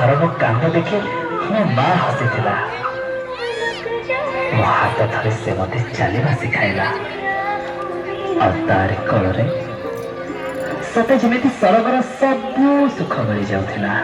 घर मो कांद देखी मो माँ हसी मो हाथ धरी से मत चलवा शिखाला तारी कल सते जमी सरगर सबू सुख मिल जाऊला।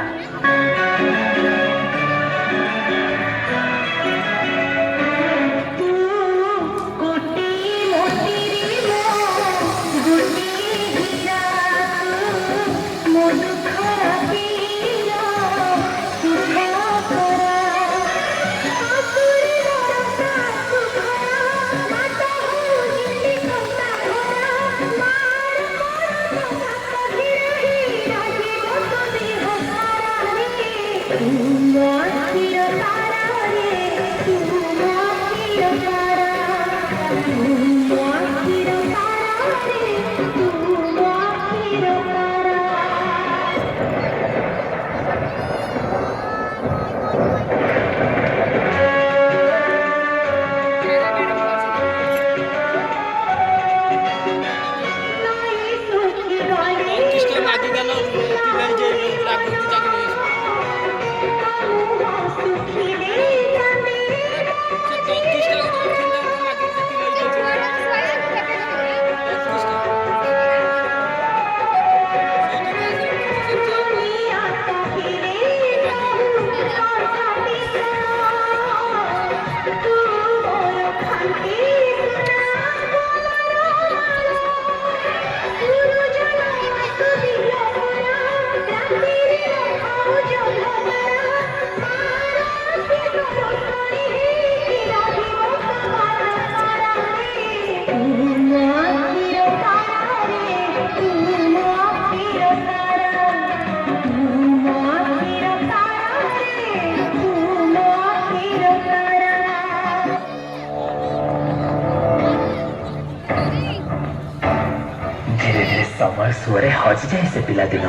समय सुअरे हजि जाए से पिला दिन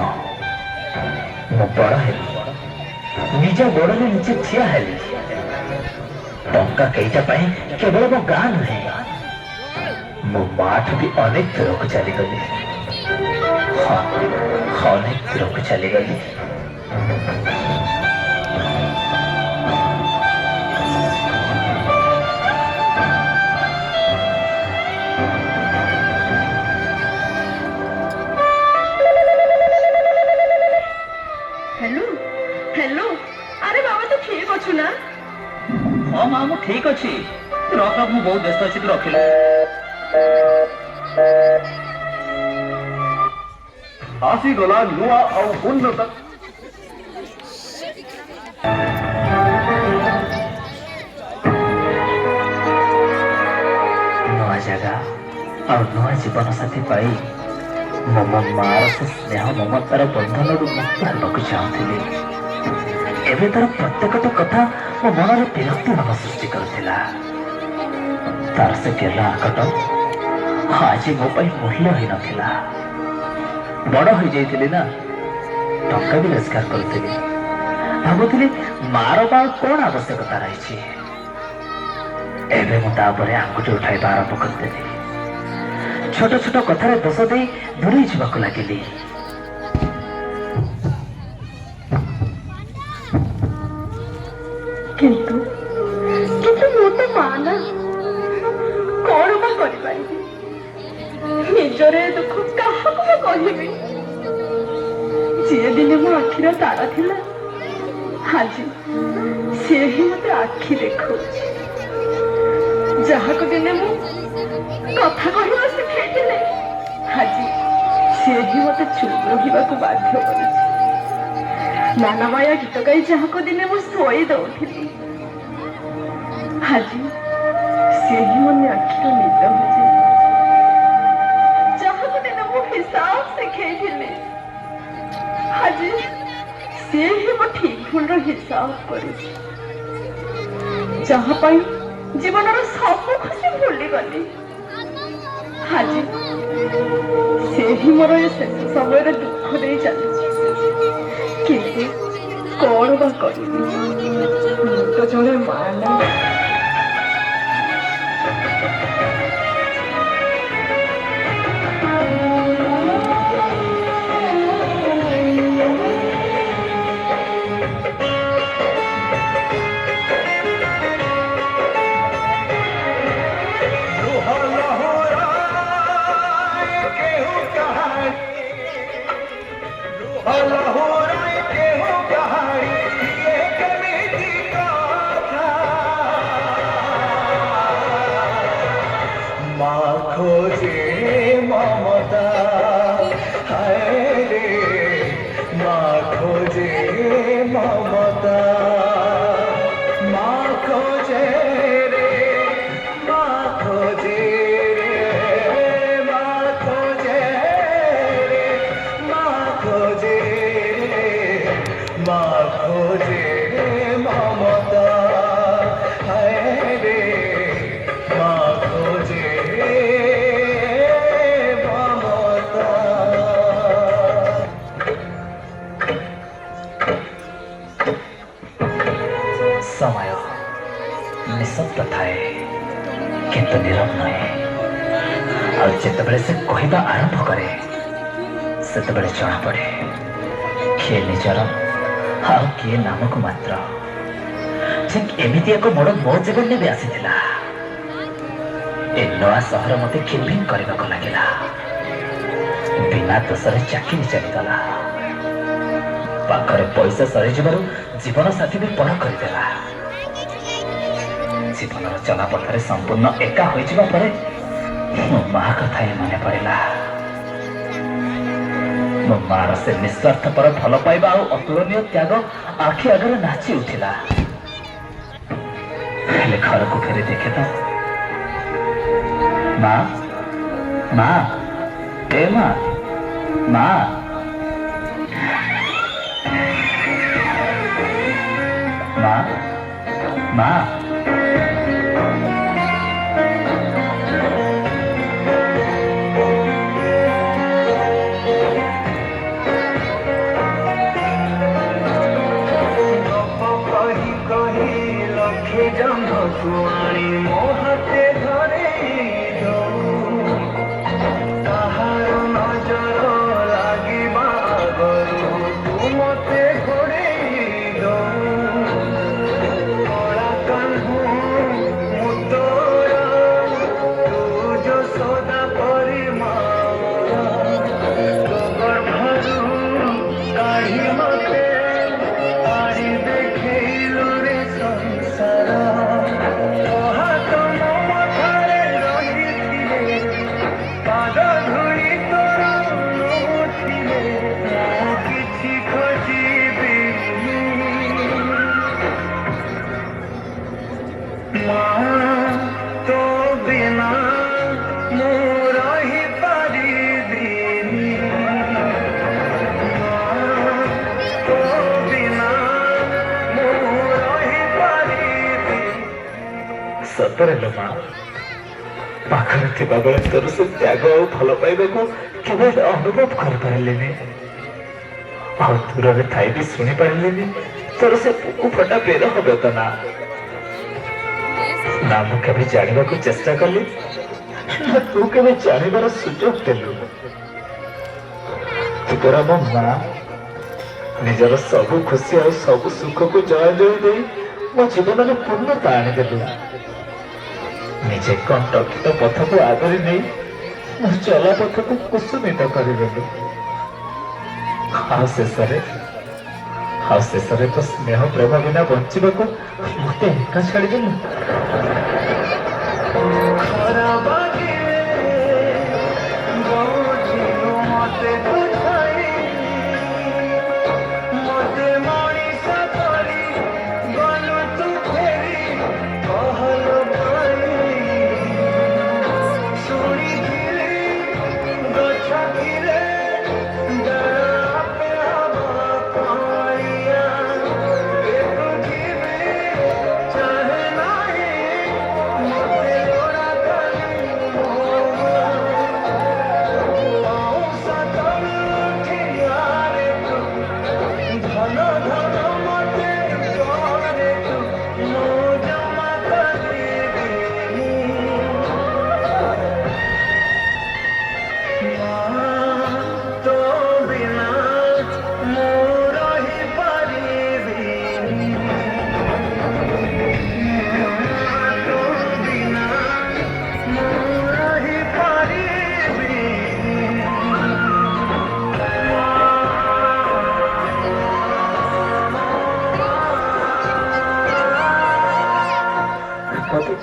मु बड़ हेली निज गोड़ में निजे ठिया हेली टंका कईटा केवल मो गाँ नुहे मो माठ भी अनेक दूर को चलीगली। हाँ अनेक दूर को चलीगली। हाँ माँ मु ठीक अच्छी रख रख मु बहुत व्यस्त अच्छी तू रखिल आसीगला नुआ और उन्नत नुआ जगह और नुआ जीवन साथी पाई मो मार से स्नेह ममतार बंधन मुक्त होगा चाहूली। एवं तार प्रत्येकटा कथा मो मन में विरक्ति भाव सृष्टि करुला। तार से गेला आकट आज मो मूल्य ही नथिला। बड़ हो जाइली ना टंका भी रोजगार करुली भावुली मार बा कौन आवश्यकता रही एवं मुझे आंगुठी उठाइबा आरंभ करदेली। छोट छोट कथार दोष दे दूरे जावाक लगिली। किंतु किंतु मो तो मां ना कौन बा कर निजर दुख क्या कहबी जी दिन मो आखिर तारा थिला आज सी ही मत आखि देखो जहाँ को दिने मु कथा कहवा शिखाई आज सी ही मत चुप रहा बाध्य कर नानामाया गीत गाई जहाँ को दिने मु शोई दौली आज सी ही मन आखिर निद हो जाए जहाँ को दिने मु हिसाब शिखाई आज सी ही मो ठीक भूल हिसाब कर जहाँ जीवन सब खुशी भूली गली आज से ही मोर शेष समय दुख दे चली किंतु कौन बा करी तो जड़े मां ना लहुराई के हो कहानी ये कमेटी कथा माँ खोजे ममता हाय रे माँ खोजे ममता माँ खोजे रे माँ खोजे रे माँ खोजे रे माँ खोजे रे माँ खोजे ममता हाय रे माँ खोजे ममता समय निशब्द थाए किंतु नीरव नहे और जितेबले से कहवा आरंभ करे सेतेबले जना पड़े किए निजर आउ किए नामक मात्र ठीक एमिति एक मोड़ मो जीवन में भी आसीथिला ए नवा सहर मते खिलभिन करबाक लागिला बिना दोषरे चाकरी चलीगला पाखरे पैसा सरी जीवन साथी भी पढ़ करदेला जीवन चला पथरे संपूर्ण एका हो मो माँ कथा ही मन पड़ा मो मार से निस्वार्थपर भल पाइबा और अतुलनीय त्याग आखि आगे नाची उठिला हेले घर को फेरी देखे तो माँ माँ ए माँ माँ माँ माँ कुआणी मोहते धरे ताहार नजर लागिबा आगरू तू मते घोड़े कला कान्हू मुतोरा तू जो सदा परिमाण गर्भरू काढ़ी मते तारी देखैलु रे संसार सतरे लो माँ पाखरे थिबा बेले तोर से त्याग और भल पाइबा को केवल अनुभव कर पारिलेनी और दूर रे थाई भी सुनी पारिलेनी तोर से पुकु फटा पेर होबे तो ना ना मु केबे जानिबा को चेष्टा करली ना तू केबे जानिबार सुजोग देलु तू तोरा मो माँ निजर सब खुशी और सब सुख को जय जय दे मो जीवन में पूर्णता आनी देलु निजे कंटकित पथ को आगरी नहीं चला पथ को कुसुमित करदेलु शेष तो स्नेह प्रेम बिना बंचा मत एका छाड़देलु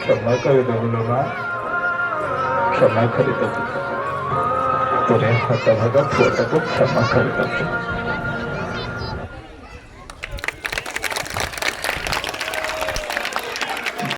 କ୍ଷମା କରିଦେବୁ ଲୋ ମା, କ୍ଷମା କରିଦେବୁ। ତୋର ହତଭାଗା ପୁଅଟାକୁ କ୍ଷମା କରିଦେବୁ।